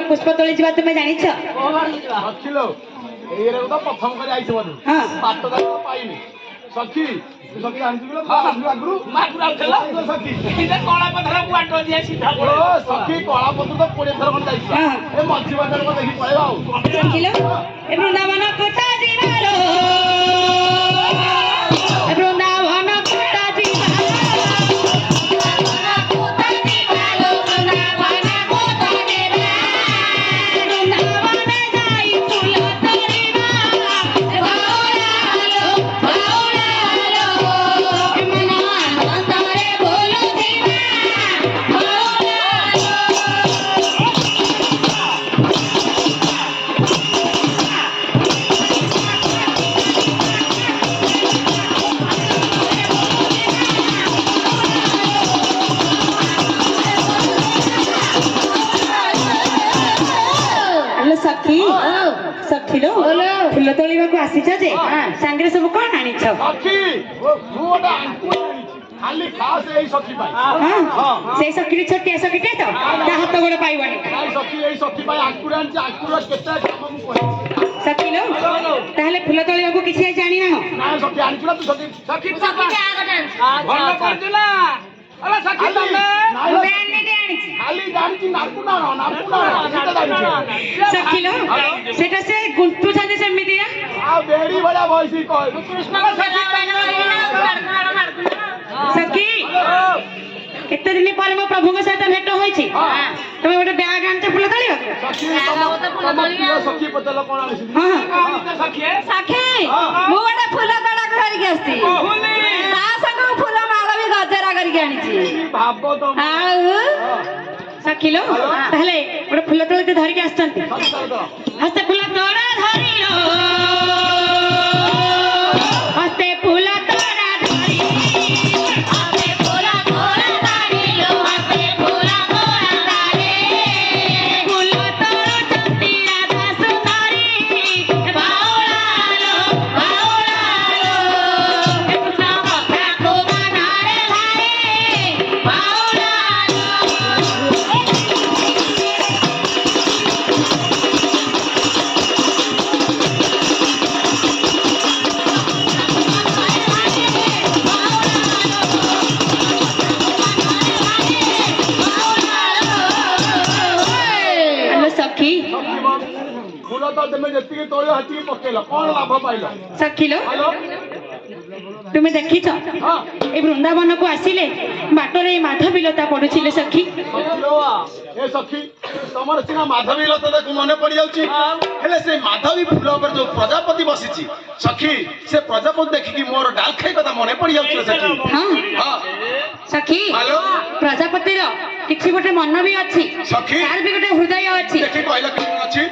पुष्प तोली जा तुम्हें जानी छ अखिलो एरे तो प्रथम करे आइछ बनु हां पाट दा पाइनी सखी सखी आंती बिलो आगुरु मागुरा खेला सखी इने कळा पथर बुआटो दिए सीधा बोलो सखी कळा पथर तो 20 थर खन जाइछ ए मझी बाजार को देखि पळेबा सखिलो ए वृंदावन कोटा जीवालो ए वृंदावन कोटा जीवालो सखिलो फूल तोलिबा को आसी छ जे संगे सब कोन आनी छ सखी मोडा खाली खास एई सखी भाई हां से सखी छोटी सखीटे तो ता हाथ गोड़ पाइबनी सखी एई सखी भाई आकुरान जे आकुर केते काम मु कहि सखिलो ताहले फूल तोलिबा को किछि जानि ना हो ना सखी आनी छ तू सखी सखी सखी आगन भलो करदिला अरे सखी तमे बेन ने आनी छ खाली जानि छी नाकुना सेटा जानि सखिलो सेटा से गुंतु छाजे सेमिति ना आ बेड़ी बड़ा भइसी कह कृष्ण सखी सखी केते दिन पर मो प्रभु के साथ भेट होई छी तमे गोटे बैग आनते फूल तोलिबा सखी सखी पतल कोन आसी हां सखी सखी मु गोटे फूल तोड़ा धरि के आस्ती ता संग फूल माला भी गजरा करके आनी छी भाबो तो सखिलो ताहले गोटे फूल तोड़ते धरि के आस्तंती हस्ते फूल तोड़ा धरिलो हस्ते फूल तोड़ा धरि हस्ते फूल तोड़ा धरिलो हस्ते फूल तोड़ा धरि फूल तोड़ा चंदी राधा सुंदरी बाउलालो कृष्ण कथा को मनारे धारे बाउलालो सखी फूल तो तमे जति के तोले हति के पकेला कोन लाभ पाइलो सखिलो हेलो तुम्हें देखी छ हां ए वृंदावन को आसिले बाटरे माधवीलता पडुछिले सखी ए सखी तमर सिना माधवी लता देख मने पड़ी जाउची हेले से माधवी फूल पर जो प्रजापति बसिची सखी से प्रजापति देखि कि मोर डाल खाई कथा मने पड़ी जाउची सखी हां हां सखी हेलो प्रजापति रो किछि गोटे मन भी अछि सखी तार भी गोटे हृदय अछि देखि कहला कि अछि